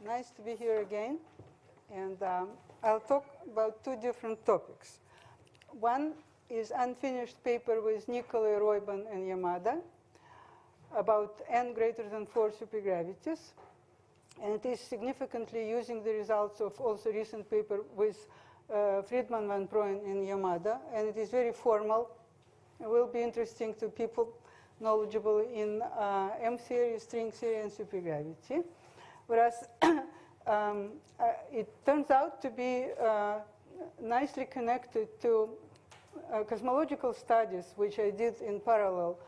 Nice to be here again. And I'll talk about two different topics. One is unfinished paper with Nicolai, Royban, and Yamada about n greater than 4 supergravities. And it is significantly using the results of also recent paper with Friedman, Van Prooyen, and Yamada. And it is very formal. It will be interesting to people knowledgeable in M theory, string theory, and supergravity. Whereas it turns out to be nicely connected to cosmological studies, which I did in parallel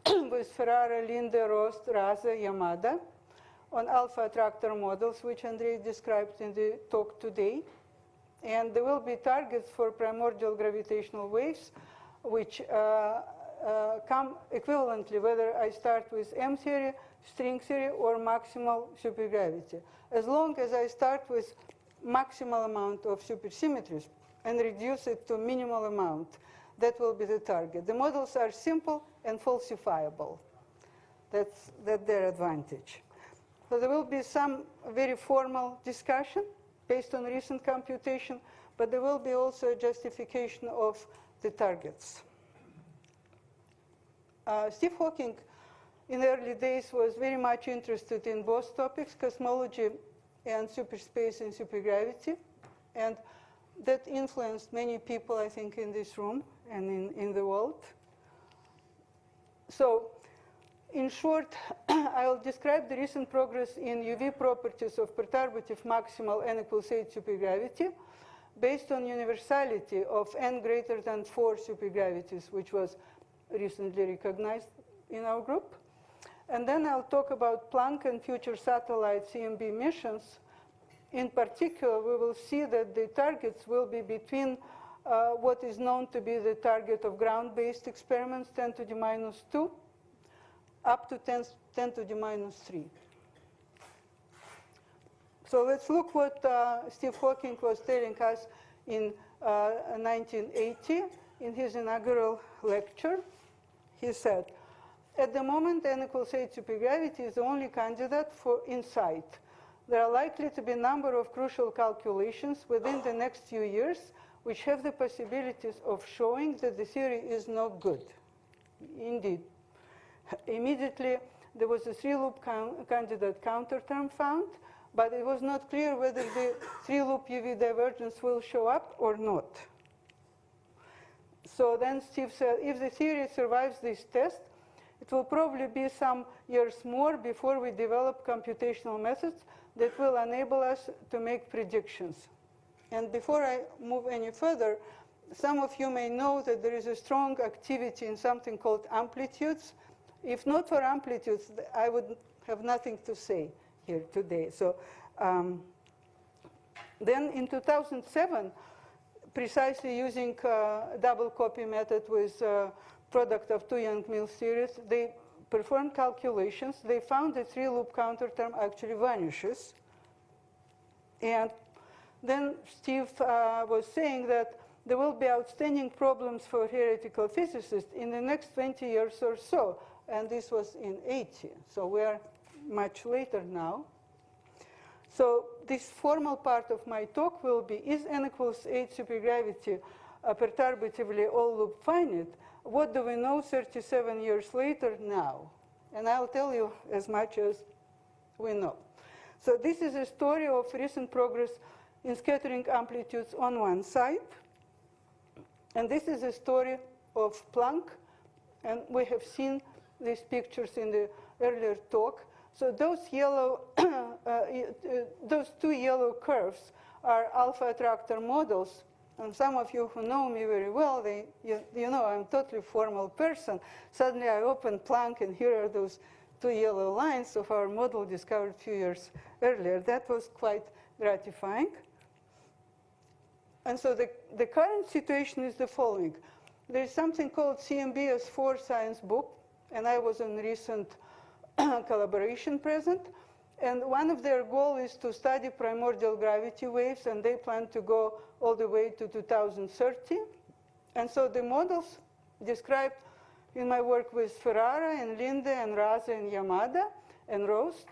with Ferrara, Linde, Rost, Raze, Yamada, on alpha attractor models, which Andrei described in the talk today. And there will be targets for primordial gravitational waves, which come equivalently, whether I start with M theory, string theory, or maximal supergravity. As long as I start with maximal amount of supersymmetries and reduce it to minimal amount, that will be the target. The models are simple and falsifiable. That's their advantage. So there will be some very formal discussion based on recent computation, but there will be also a justification of the targets. Steve Hawking, in the early days, was very much interested in both topics, cosmology and superspace and supergravity. And that influenced many people, I think, in this room and in the world. So, in short, I'll describe the recent progress in UV properties of perturbative maximal n equals 8 supergravity based on universality of n greater than 4 supergravities, which was recently recognized in our group. And then I'll talk about Planck and future satellite CMB missions. In particular, we will see that the targets will be between what is known to be the target of ground-based experiments, 10 to the minus 2, up to 10 to the minus 3. So let's look what Steve Hawking was telling us in 1980 in his inaugural lecture. He said, at the moment, n equals 8 supergravity is the only candidate for insight. There are likely to be a number of crucial calculations within the next few years which have the possibilities of showing that the theory is not good. Indeed. Immediately, there was a 3-loop candidate counterterm found, but it was not clear whether the 3-loop UV divergence will show up or not. So then Steve said, if the theory survives this test, it will probably be some years more before we develop computational methods that will enable us to make predictions. And before I move any further, some of you may know that there is a strong activity in something called amplitudes. If not for amplitudes, I would have nothing to say here today. So then in 2007, precisely using double copy method with product of 2 Young-Mills series, they performed calculations. They found the 3-loop counterterm actually vanishes. And then Steve was saying that there will be outstanding problems for theoretical physicists in the next 20 years or so. And this was in 80. So we are much later now. So this formal part of my talk will be, is n equals 8 supergravity perturbatively all-loop finite? What do we know 37 years later now? And I'll tell you as much as we know. So this is a story of recent progress in scattering amplitudes on one side. And this is a story of Planck. And we have seen these pictures in the earlier talk. So those yellow, those 2 yellow curves are alpha attractor models. And some of you who know me very well, you know I'm a totally formal person. Suddenly I open Planck, and here are those 2 yellow lines of our model discovered a few years earlier. That was quite gratifying. And so the current situation is the following. There is something called CMBS4 science book, and I was in recent collaboration present. And one of their goals is to study primordial gravity waves, and they plan to go all the way to 2030. And so the models described in my work with Ferrara and Linde and Raze and Yamada and Rost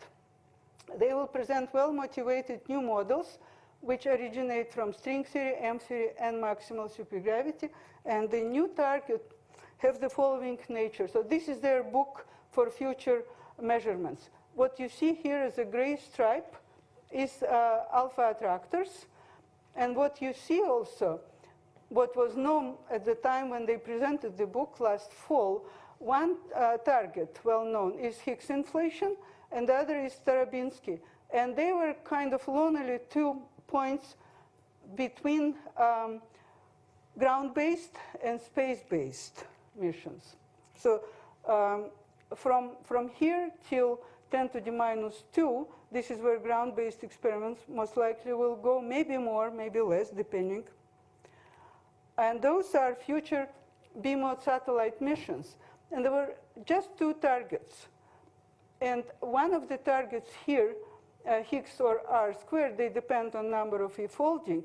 They will present well-motivated new models which originate from string theory, M theory, and maximal supergravity. And the new target have the following nature. So this is their book for future measurements. What you see here is a gray stripe is alpha attractors. And what you see also, what was known at the time when they presented the book last fall, one target, well known, is Higgs inflation, and the other is Tarabinsky. And they were kind of lonely 2 points between ground-based and space-based missions. So from here till 10 to the minus 2, this is where ground-based experiments most likely will go, maybe more, maybe less, depending. And those are future B-mode satellite missions. And there were just 2 targets. And one of the targets here, Higgs or R squared, they depend on number of e-folding,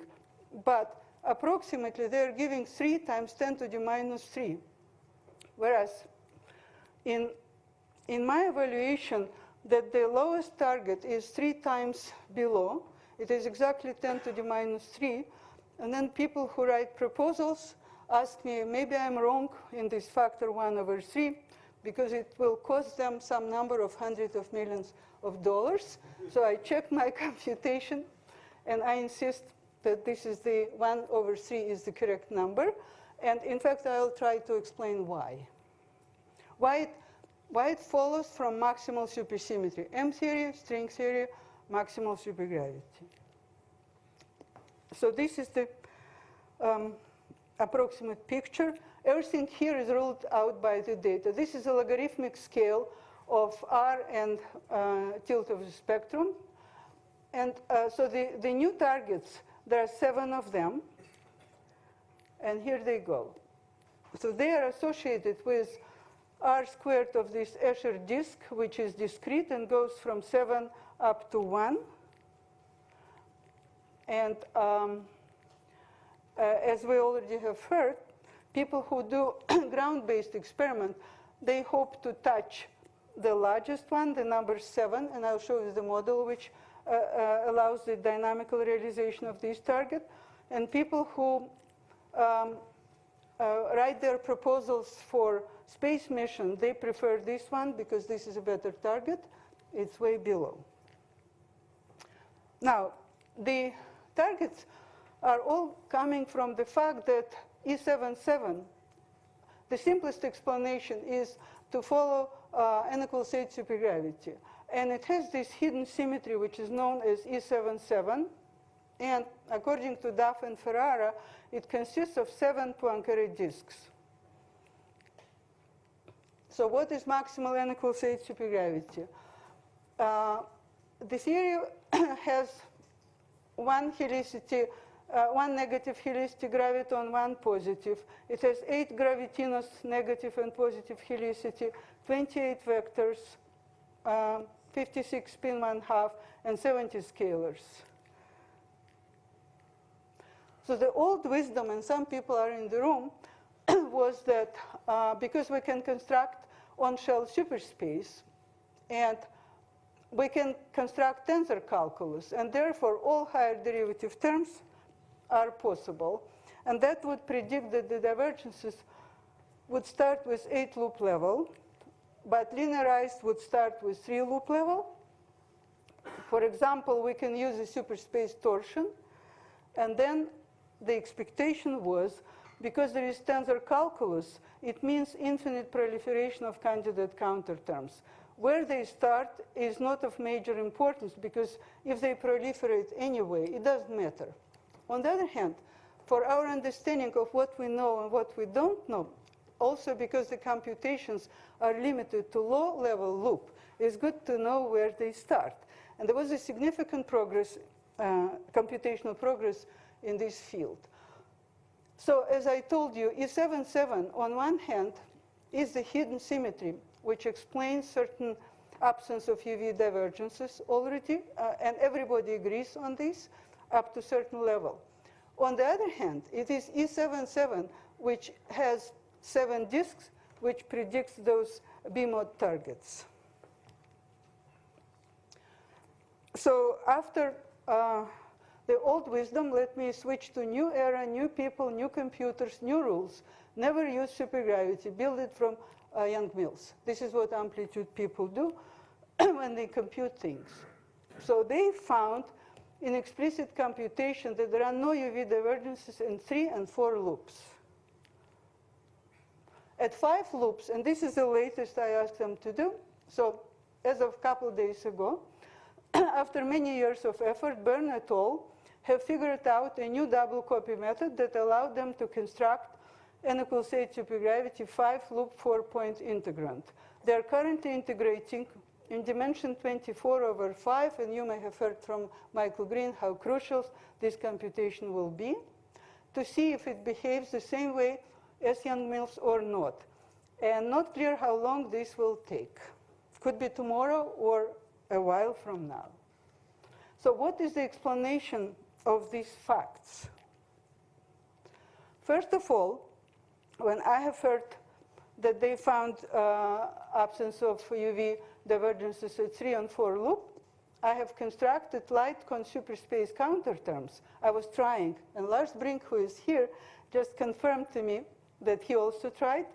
but approximately they're giving 3 times 10 to the minus 3. Whereas in my evaluation, that the lowest target is 3 times below. It is exactly 10 to the minus 3. And then people who write proposals ask me, maybe I'm wrong in this factor 1 over 3, because it will cost them some number of hundreds of millions of dollars. So I check my computation, and I insist that this is the 1 over 3 is the correct number. And in fact, I'll try to explain why. Why it follows from maximal supersymmetry. M theory, string theory, maximal supergravity. So this is the approximate picture. Everything here is ruled out by the data. This is a logarithmic scale of R and tilt of the spectrum. And so the new targets, there are 7 of them. And here they go. So they are associated with R squared of this Escher disk, which is discrete and goes from 7 up to 1. And as we already have heard, people who do ground-based experiment, they hope to touch the largest one, the number 7, and I'll show you the model which allows the dynamical realization of this target. And people who write their proposals for space mission, they prefer this one because this is a better target. It's way below. Now, the targets are all coming from the fact that E77, the simplest explanation is to follow n equals 8 supergravity. And it has this hidden symmetry, which is known as E77. And according to Duff and Ferrara, it consists of 7 Poincare disks. So what is maximal n equals 8 supergravity? The theory has one helicity, one negative helicity graviton, one positive. It has 8 gravitinous negative and positive helicity, 28 vectors, 56 spin 1/2, and 70 scalars. So the old wisdom, and some people are in the room, was that because we can construct on-shell superspace, and we can construct tensor calculus, and therefore all higher derivative terms are possible. And that would predict that the divergences would start with 8-loop level, but linearized would start with 3-loop level. For example, we can use a superspace torsion, and then the expectation was, because there is tensor calculus, it means infinite proliferation of candidate counter terms. Where they start is not of major importance, because if they proliferate anyway, it doesn't matter. On the other hand, for our understanding of what we know and what we don't know, also because the computations are limited to low-level loop, it's good to know where they start. And there was a significant progress, computational progress in this field. So as I told you, E77, on one hand, is the hidden symmetry, which explains certain absence of UV divergences already, and everybody agrees on this up to a certain level. On the other hand, it is E77, which has 7 disks, which predicts those B-mode targets. So after the old wisdom, let me switch to new era, new people, new computers, new rules. Never use supergravity. Build it from Young-Mills. This is what amplitude people do when they compute things. So they found in explicit computation that there are no UV divergences in 3 and 4 loops. At 5 loops, and this is the latest I asked them to do, so as of a couple of days ago, after many years of effort, Byrne et al. Have figured out a new double copy method that allowed them to construct n equals 8 supergravity 5-loop 4-point integrand. They are currently integrating in dimension 24 over 5, and you may have heard from Michael Green how crucial this computation will be, to see if it behaves the same way as Young-Mills or not. And not clear how long this will take. Could be tomorrow or a while from now. So what is the explanation of these facts? First of all, when I have heard that they found absence of UV divergences at 3 and 4 loop, I have constructed light-con superspace counterterms. I was trying, and Lars Brink, who is here, just confirmed to me that he also tried,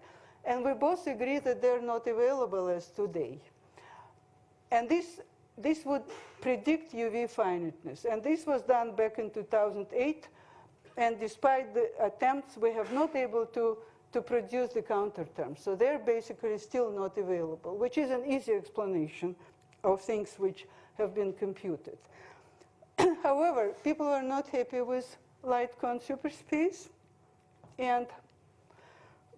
and we both agree that they're not available as today. And this would predict UV finiteness, and this was done back in 2008, and despite the attempts, we have not able to produce the counterterms. So they're basically still not available, which is an easy explanation of things which have been computed. However, people are not happy with light-con superspace, and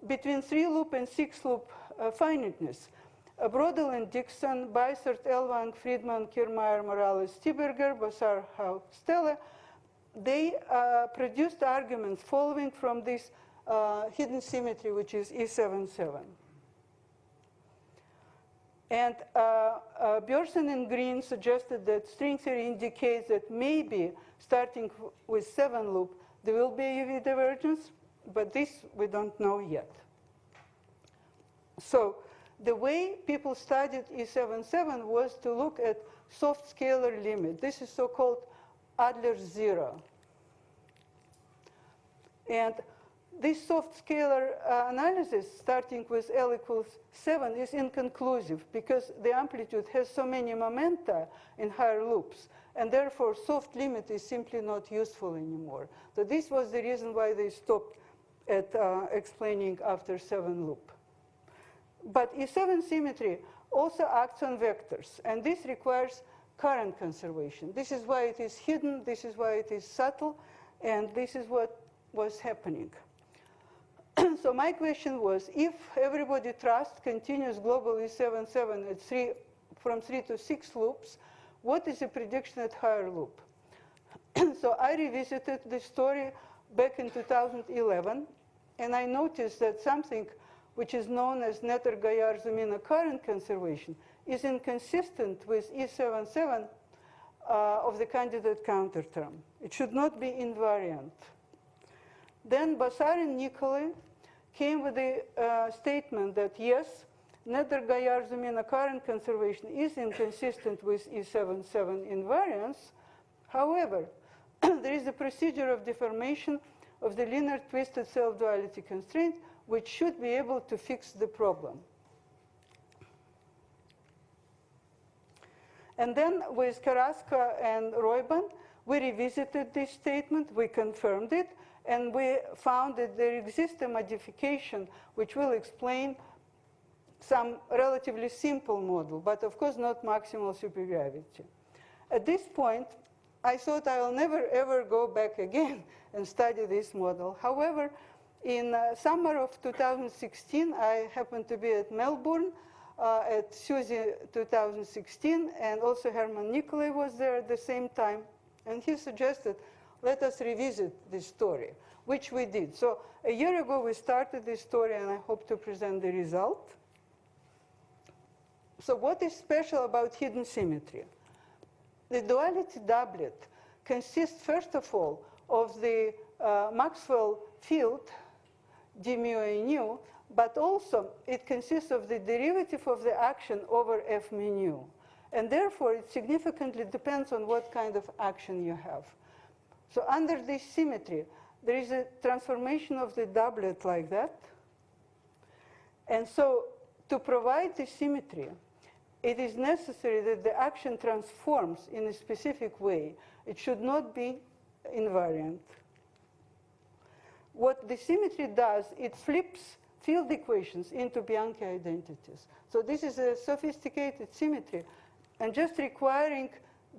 between 3-loop and 6-loop finiteness, Brodel and Dixon, Bysert, Elwang, Friedman, Kiermaier, Morales, Stieberger, Basar, Hau, Stelle, they produced arguments following from this hidden symmetry, which is E77. And Bjorsen and Green suggested that string theory indicates that maybe starting with 7-loop, there will be a UV divergence, but this we don't know yet. So the way people studied E77 was to look at soft scalar limit. This is so-called Adler's zero. And this soft scalar analysis, starting with L equals 7, is inconclusive because the amplitude has so many momenta in higher loops, and therefore soft limit is simply not useful anymore. So this was the reason why they stopped at explaining after 7-loop. But E7 symmetry also acts on vectors, and this requires current conservation. This is why it is hidden, this is why it is subtle, and this is what was happening. So my question was, if everybody trusts continuous global E77 at from 3 to 6 loops, what is the prediction at higher loop? So I revisited this story back in 2011, and I noticed that something which is known as Netter-Gaillard-Zumina current conservation is inconsistent with E77 of the candidate counter term. It should not be invariant. Then Basar and Nicolai came with a statement that yes, Netter-Gaillard-Zumina current conservation is inconsistent with E77 invariance. However, there is a procedure of deformation of the linear twisted self-duality constraint which should be able to fix the problem. And then with Carrasco and Royban, we revisited this statement, we confirmed it, and we found that there exists a modification which will explain some relatively simple model, but of course not maximal supergravity. At this point, I thought I will never ever go back again and study this model. However, in summer of 2016, I happened to be at Melbourne at SUSY 2016, and also Herman Nicolai was there at the same time, and he suggested, let us revisit this story, which we did. So a year ago, we started this story, and I hope to present the result. So what is special about hidden symmetry? The duality doublet consists, first of all, of the Maxwell field, d mu a nu, but also it consists of the derivative of the action over f mu nu. And therefore, it significantly depends on what kind of action you have. So under this symmetry, there is a transformation of the doublet like that. And so to provide this symmetry, it is necessary that the action transforms in a specific way. It should not be invariant. What the symmetry does, it flips field equations into Bianchi identities. So this is a sophisticated symmetry. And just requiring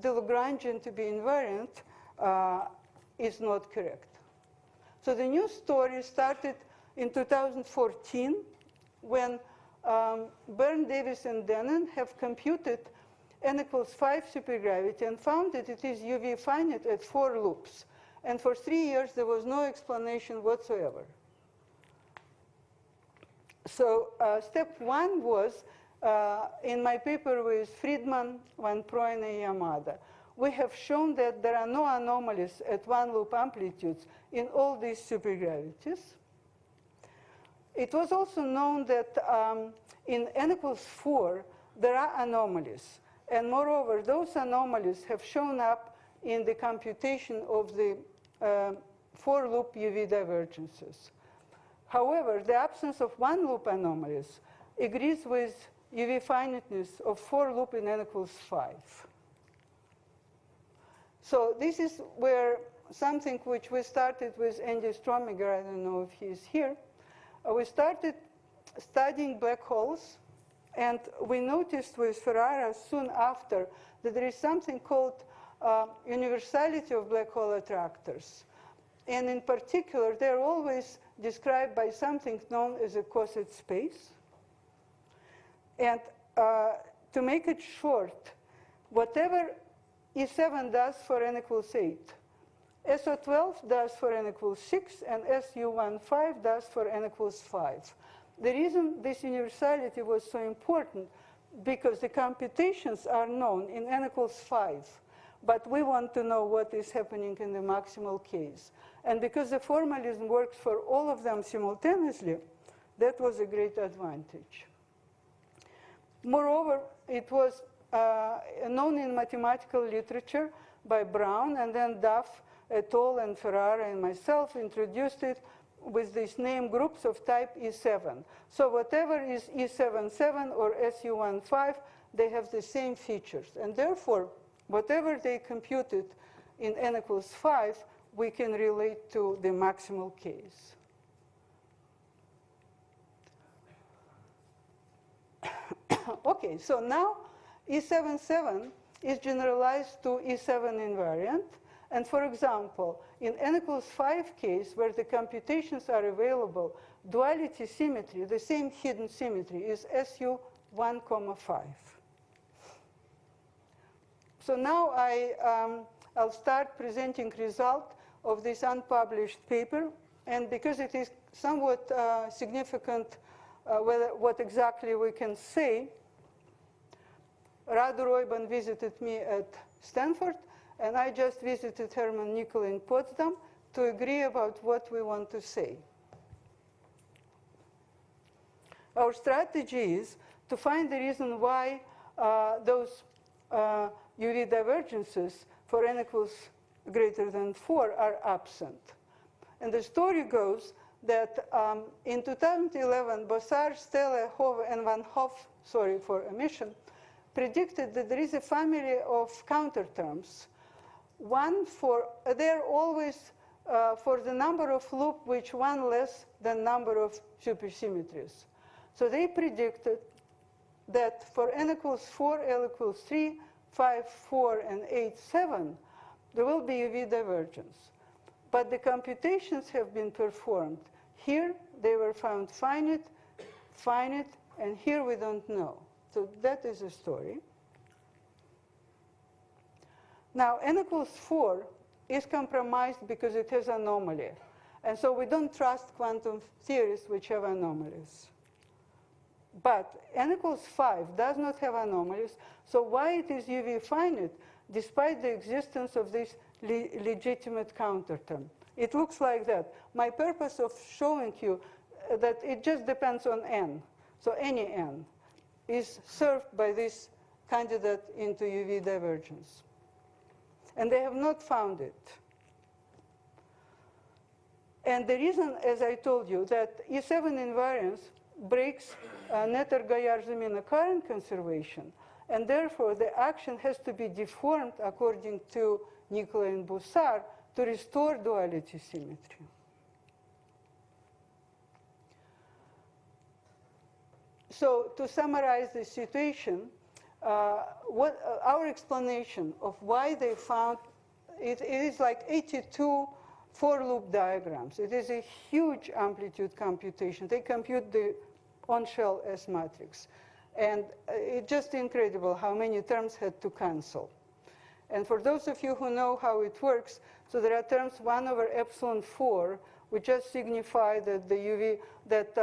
the Lagrangian to be invariant is not correct. So the new story started in 2014 when Byrne, Davis, and Denon have computed n equals 5 supergravity and found that it is UV finite at 4 loops. And for 3 years, there was no explanation whatsoever. So step 1 was, in my paper with Friedman, Van Proyen, and Yamada, we have shown that there are no anomalies at one-loop amplitudes in all these supergravities. It was also known that in n equals 4, there are anomalies. And moreover, those anomalies have shown up in the computation of the 4-loop UV divergences. However, the absence of one-loop anomalies agrees with UV finiteness of 4-loop in n equals 5. So this is where something which we started with Andy Stromiger, I don't know if he's here. We started studying black holes, and we noticed with Ferrara soon after that there is something called universality of black hole attractors. And in particular, they're always described by something known as a coset space. And to make it short, whatever E7 does for n equals 8, SO12 does for n equals 6, and SU15 does for n equals 5. The reason this universality was so important, because the computations are known in n equals 5, but we want to know what is happening in the maximal case. And because the formalism works for all of them simultaneously, that was a great advantage. Moreover, it was known in mathematical literature by Brown, and then Duff et al. And Ferrara and myself introduced it with these name groups of type E7. So whatever is E77 or SU15, they have the same features. And therefore, whatever they computed in n equals 5, we can relate to the maximal case. Okay, so now E77 is generalized to E7 invariant. And for example, in n equals 5 case, where the computations are available, duality symmetry, the same hidden symmetry, is SU1,5. So now I'll start presenting result of this unpublished paper. And because it is somewhat significant what exactly we can say, Radu Roiban visited me at Stanford, and I just visited Hermann Nickel in Potsdam to agree about what we want to say. Our strategy is to find the reason why those UV divergences for n equals greater than 4 are absent. And the story goes that in 2011, Bossard, Stelle, Hove, and Van Hoff, sorry for omission, predicted that there is a family of counterterms. One for, they're always for the number of loop which one less than number of supersymmetries. So they predicted that for n equals 4, L equals 3, 5, 4, and 8, 7, there will be UV divergence. But the computations have been performed. Here, they were found finite, finite, and here we don't know. So that is a story. Now, n equals 4 is compromised because it has anomaly. And so we don't trust quantum theories which have anomalies. But n equals 5 does not have anomalies, so why it is UV finite, despite the existence of this legitimate counterterm? It looks like that. My purpose of showing you that it just depends on n, so any n, is served by this candidate into UV divergence. And they have not found it. And the reason, as I told you, that E7 invariance breaks Netter-Gaillard-Zemina current conservation, and therefore the action has to be deformed according to Nicolai and Bussard to restore duality symmetry. So to summarize the situation, our explanation of why they found it is like 82 for-loop diagrams. It is a huge amplitude computation. They compute the on-shell S matrix. And it's just incredible how many terms had to cancel. And for those of you who know how it works, so there are terms 1 over epsilon 4, which just signify that the UV, that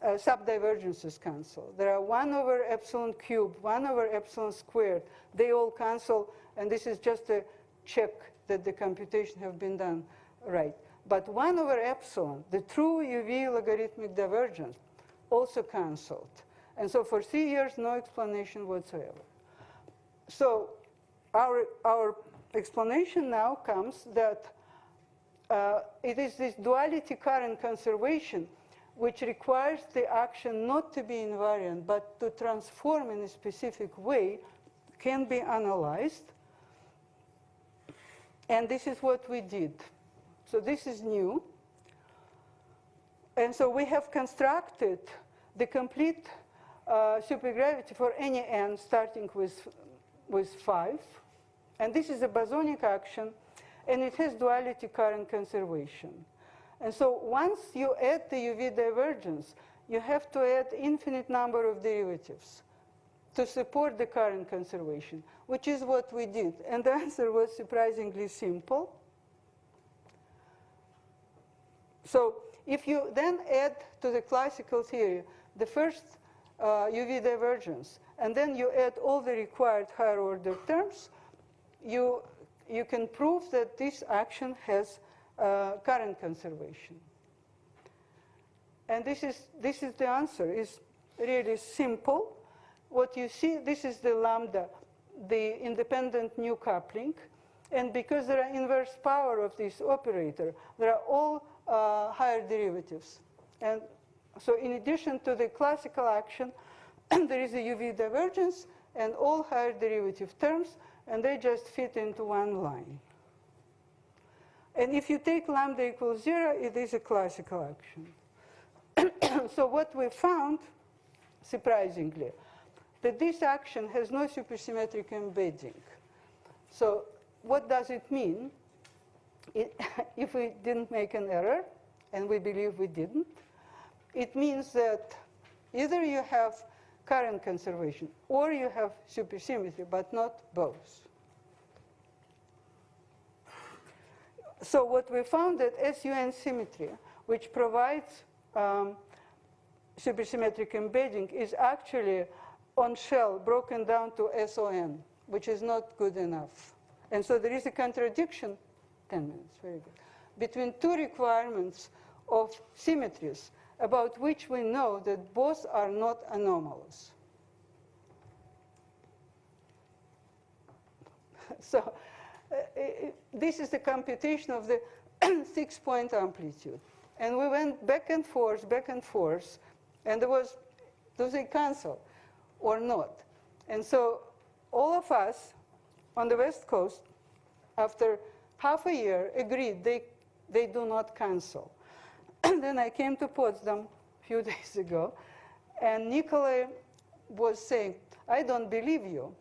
subdivergences cancel. There are 1 over epsilon cubed, 1 over epsilon squared. They all cancel, and this is just a check that the computation have been done right. But 1 over epsilon, the true UV logarithmic divergence, also canceled. And so for 3 years, no explanation whatsoever. So our explanation now comes that it is this duality current conservation which requires the action not to be invariant, but to transform in a specific way, can be analyzed. And this is what we did. So this is new. And so we have constructed the complete supergravity for any n starting with 5. And this is a bosonic action, and it has duality current conservation. And so once you add the UV divergence, you have to add infinite number of derivatives to support the current conservation, which is what we did. And the answer was surprisingly simple. So if you then add to the classical theory the first UV divergence, and then you add all the required higher order terms, you can prove that this action has current conservation. And this is the answer. It's really simple. What you see, this is the lambda, the independent new coupling. And because there are inverse power of this operator, there are all higher derivatives. And so in addition to the classical action, there is a UV divergence and all higher derivative terms, and they just fit into one line. And if you take lambda equals 0, it is a classical action. So what we found, surprisingly, that this action has no supersymmetric embedding. So what does it mean? If we didn't make an error, and we believe we didn't, it means that either you have current conservation or you have supersymmetry, but not both. So what we found that SUN symmetry, which provides supersymmetric embedding, is actually on shell broken down to SON, which is not good enough. And so there is a contradiction, 10 minutes, very good, between two requirements of symmetries about which we know that both are not anomalous. So this is the computation of the 6-point amplitude. And we went back and forth, and there was, do they cancel or not? And so all of us on the West Coast, after half a year, agreed they do not cancel. And then I came to Potsdam a few days ago, and Nicolai was saying, I don't believe you.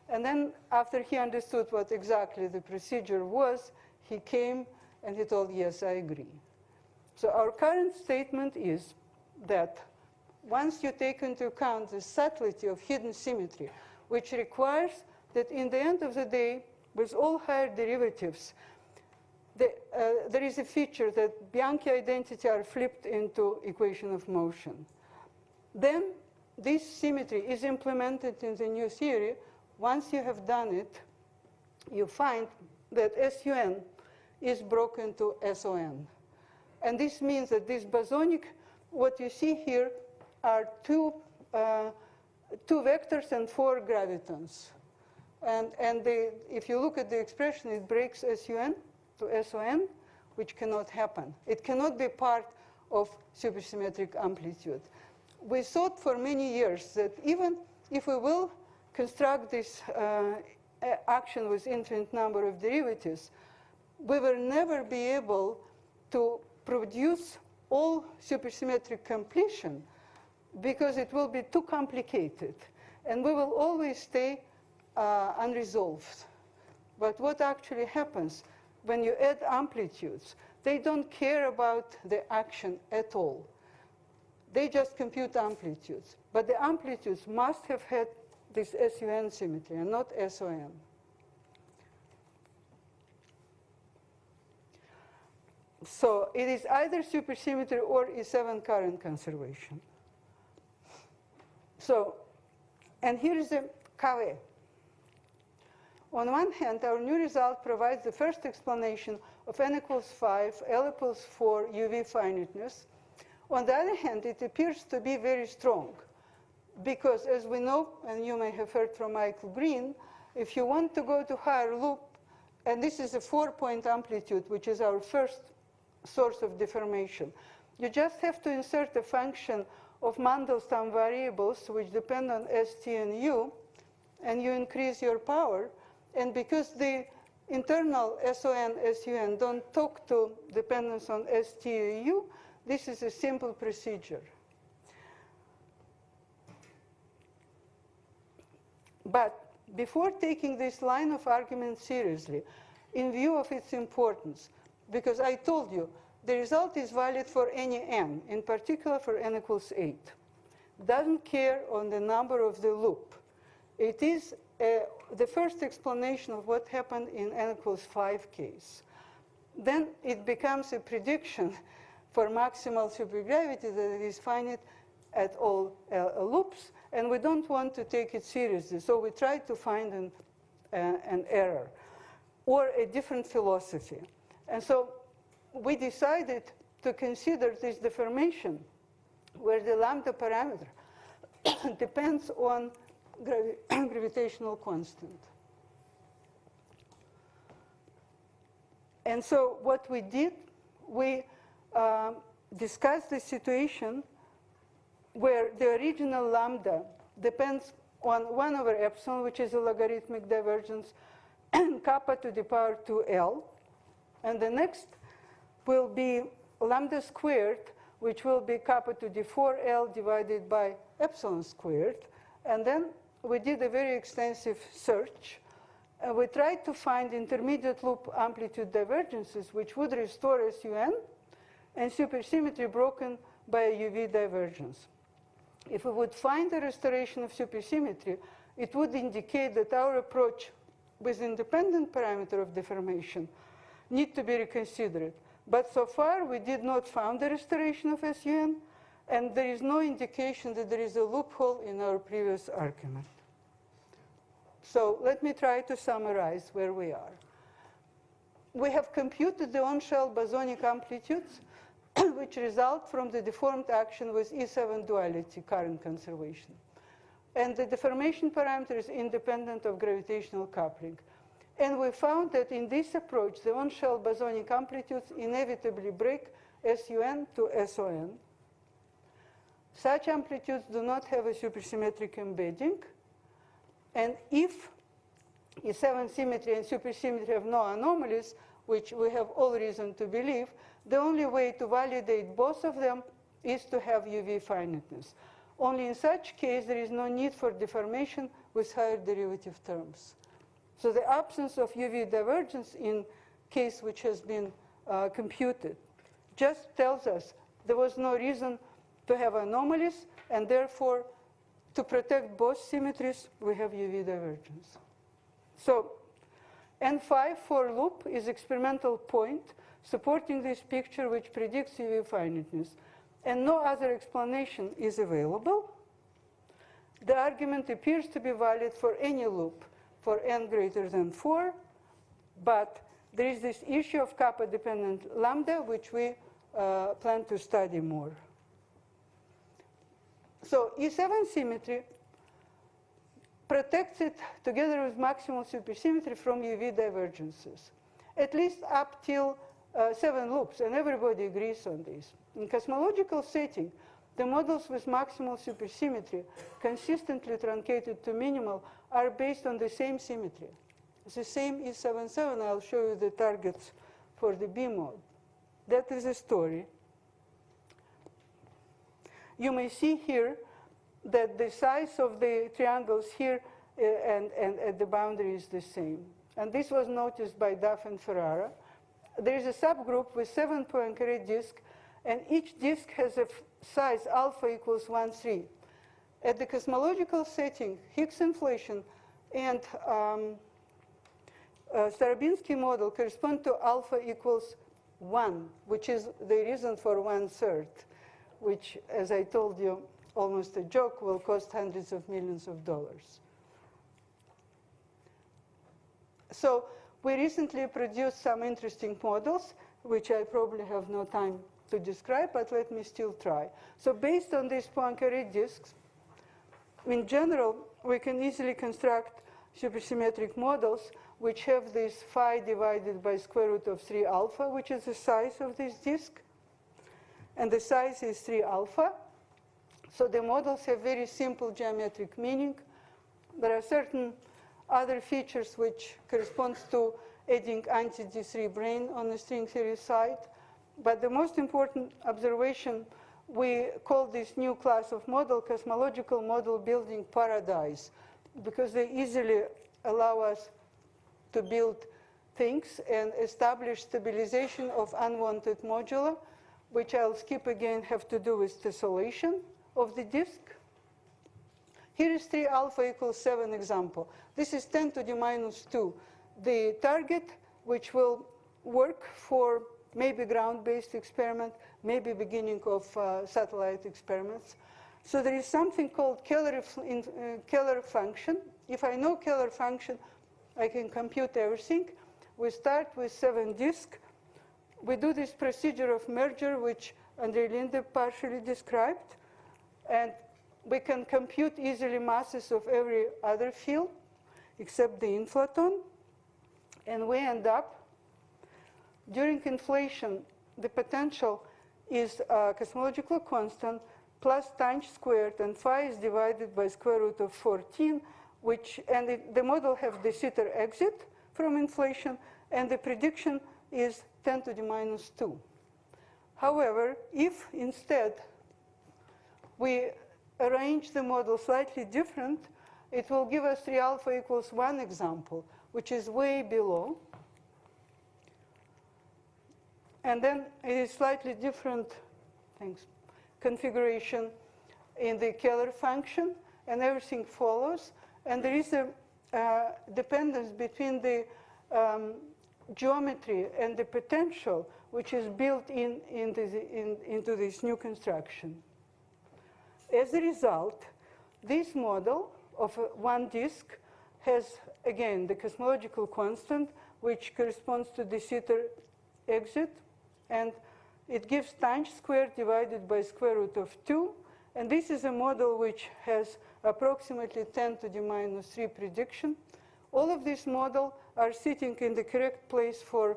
And then after he understood what exactly the procedure was, he came and he told, yes, I agree. So our current statement is that once you take into account the subtlety of hidden symmetry, which requires that in the end of the day, with all higher derivatives, there is a feature that Bianchi identity are flipped into equation of motion. Then this symmetry is implemented in the new theory. Once you have done it, you find that SUN is broken to SON. And this means that this bosonic, what you see here are two 2 vectors and 4 gravitons. And if you look at the expression, it breaks SUN to SON, which cannot happen. It cannot be part of supersymmetric amplitude. We thought for many years that even if we will construct this action with infinite number of derivatives, we will never be able to produce all supersymmetric completion because it will be too complicated. And we will always stay unresolved. But what actually happens when you add amplitudes, they don't care about the action at all. They just compute amplitudes. But the amplitudes must have had this SUN symmetry and not SON. So it is either supersymmetry or E7 current conservation. So, and here is the caveat. On one hand, our new result provides the first explanation of n equals 5, L equals 4 UV finiteness. On the other hand, it appears to be very strong because, as we know, and you may have heard from Michael Green, if you want to go to higher loop, and this is a 4-point amplitude, which is our first source of deformation, you just have to insert a function of Mandelstam variables which depend on ST and U, and you increase your power. And because the internal SON, SUN don't talk to dependence on ST or U, this is a simple procedure. But before taking this line of argument seriously, in view of its importance, because I told you, the result is valid for any n, in particular for n equals 8. Doesn't care on the number of the loop. It is the first explanation of what happened in n equals 5 case. Then it becomes a prediction for maximal supergravity that it is finite at all loops, and we don't want to take it seriously. So we try to find an error or a different philosophy. And so we decided to consider this deformation where the lambda parameter depends on gravitational constant. And so what we did, we discussed the situation where the original lambda depends on 1 over epsilon, which is a logarithmic divergence, and kappa to the power 2L. And the next will be lambda squared, which will be kappa to the 4L divided by epsilon squared. And then we did a very extensive search. We tried to find intermediate loop amplitude divergences, which would restore SUN and supersymmetry broken by a UV divergence. If we would find a restoration of supersymmetry, it would indicate that our approach with independent parameter of deformation need to be reconsidered. But so far, we did not find the restoration of SUN, and there is no indication that there is a loophole in our previous argument. So let me try to summarize where we are. We have computed the on-shell bosonic amplitudes, which result from the deformed action with E7 duality current conservation. And the deformation parameter is independent of gravitational coupling. And we found that in this approach, the on-shell bosonic amplitudes inevitably break SUN to SON. Such amplitudes do not have a supersymmetric embedding. And if E7 symmetry and supersymmetry have no anomalies, which we have all reason to believe, the only way to validate both of them is to have UV finiteness. Only in such case, there is no need for deformation with higher derivative terms. So the absence of UV divergence in case which has been computed just tells us there was no reason to have anomalies, and therefore, to protect both symmetries, we have UV divergence. So N5 for loop is experimental point supporting this picture which predicts UV finiteness, and no other explanation is available. The argument appears to be valid for any loop for n greater than 4, but there is this issue of kappa-dependent lambda, which we plan to study more. So E7 symmetry protects it together with maximal supersymmetry from UV divergences, at least up till 7 loops, and everybody agrees on this. In cosmological setting, the models with maximal supersymmetry, consistently truncated to minimal, are based on the same symmetry. The same E77, I'll show you the targets for the B mode. That is a story. You may see here that the size of the triangles here and at the boundary is the same. And this was noticed by Duff and Ferrara. There is a subgroup with 7 Poincaré disks, and each disk has a size alpha equals 1,3. At the cosmological setting, Higgs inflation and Starobinsky model correspond to alpha equals 1, which is the reason for 1/3, which, as I told you, almost a joke, will cost hundreds of millions of dollars. So we recently produced some interesting models, which I probably have no time to describe, but let me still try. So based on these Poincaré disks, in general, we can easily construct supersymmetric models which have this phi divided by square root of 3 alpha, which is the size of this disk. And the size is 3 alpha. So the models have very simple geometric meaning. There are certain other features which corresponds to adding anti-D3 brane on the string theory side. But the most important observation, we call this new class of model cosmological model building paradise, because they easily allow us to build things and establish stabilization of unwanted moduli, which I'll skip again, have to do with tessellation of the disk. Here is 3 alpha equals 7 example. This is 10 to the minus 2. The target, which will work for maybe ground-based experiment, maybe beginning of satellite experiments. So there is something called Keller function. If I know Keller function, I can compute everything. We start with 7 disks. We do this procedure of merger, which Andre Linde partially described. And we can compute easily masses of every other field, except the inflaton. And we end up, during inflation, the potential is a cosmological constant plus tangent squared, and phi is divided by square root of 14, the model has the Sitter exit from inflation, and the prediction is 10 to the minus 2. However, if instead we arrange the model slightly different, it will give us 3 alpha equals 1 example, which is way below. And then it is slightly different configuration in the Keller function, and everything follows. And there is a dependence between the geometry and the potential, which is built into this new construction. As a result, this model of one disk has, again, the cosmological constant, which corresponds to the Sitter exit, and it gives tangent squared divided by square root of 2. And this is a model which has approximately 10 to the minus 3 prediction. All of these models are sitting in the correct place for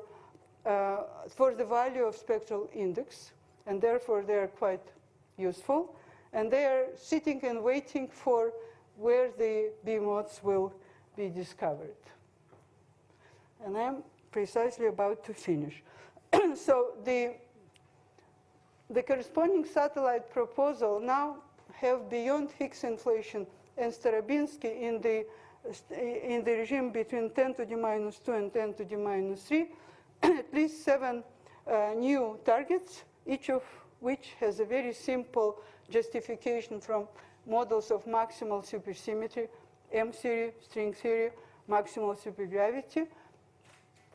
the value of spectral index, and therefore they are quite useful. And they are sitting and waiting for where the B modes will be discovered. And I'm precisely about to finish. So the corresponding satellite proposal now have beyond Higgs inflation and Starobinsky in the regime between 10 to the minus 2 and 10 to the minus 3, at least 7 new targets, each of which has a very simple justification from models of maximal supersymmetry, M theory, string theory, maximal supergravity,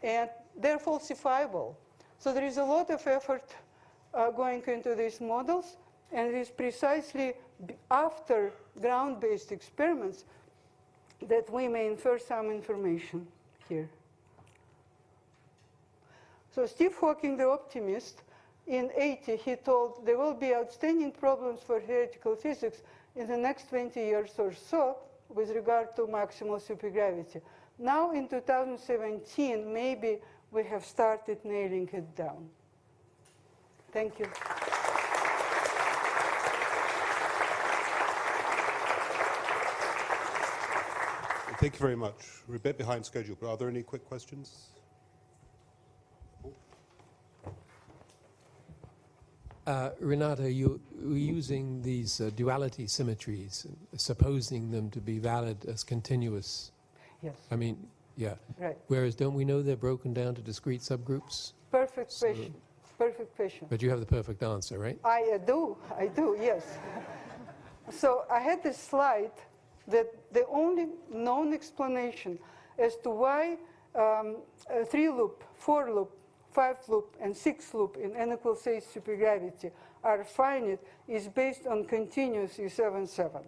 and they're falsifiable. So there is a lot of effort going into these models, and it is precisely after ground-based experiments that we may infer some information here. So Steve Hawking, the optimist, in 80, he told there will be outstanding problems for theoretical physics in the next 20 years or so, with regard to maximal supergravity. Now in 2017, maybe we have started nailing it down. Thank you. Thank you very much. We're a bit behind schedule, but are there any quick questions? Renata, you were using these duality symmetries, supposing them to be valid as continuous. Yes. I mean, yeah. Right. Whereas, don't we know they're broken down to discrete subgroups? Perfect question. Perfect question. But you have the perfect answer, right? I do, yes. So I had this slide that the only known explanation as to why 3-loop, 4-loop, 5-loop, and 6-loop in n=8 supergravity are finite is based on continuous U77.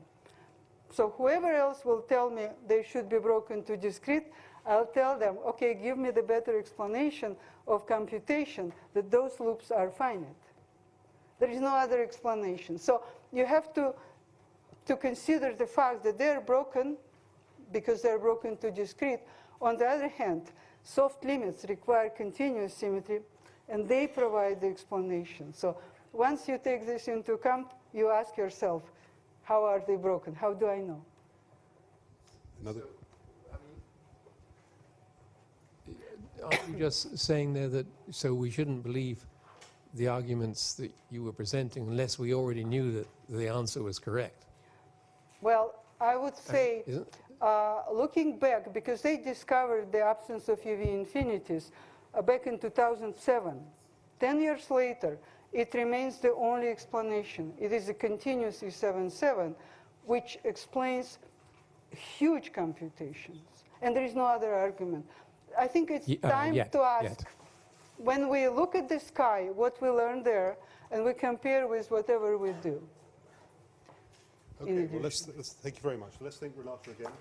So whoever else will tell me they should be broken to discrete, I'll tell them, okay, give me the better explanation of computation that those loops are finite. There is no other explanation. So you have to consider the fact that they're broken because they're broken to discrete. On the other hand, soft limits require continuous symmetry, and they provide the explanation. So once you take this into account, you ask yourself, how are they broken? How do I know? Another? Aren't you just saying there that, so we shouldn't believe the arguments that you were presenting unless we already knew that the answer was correct? Well, I would say, looking back, because they discovered the absence of UV infinities back in 2007, 10 years later, it remains the only explanation. It is a continuous U77, which explains huge computations. And there is no other argument. I think it's time to ask, when we look at the sky, what we learn there, and we compare with whatever we do. Okay, well, let's thank you very much. Let's thank Renata again.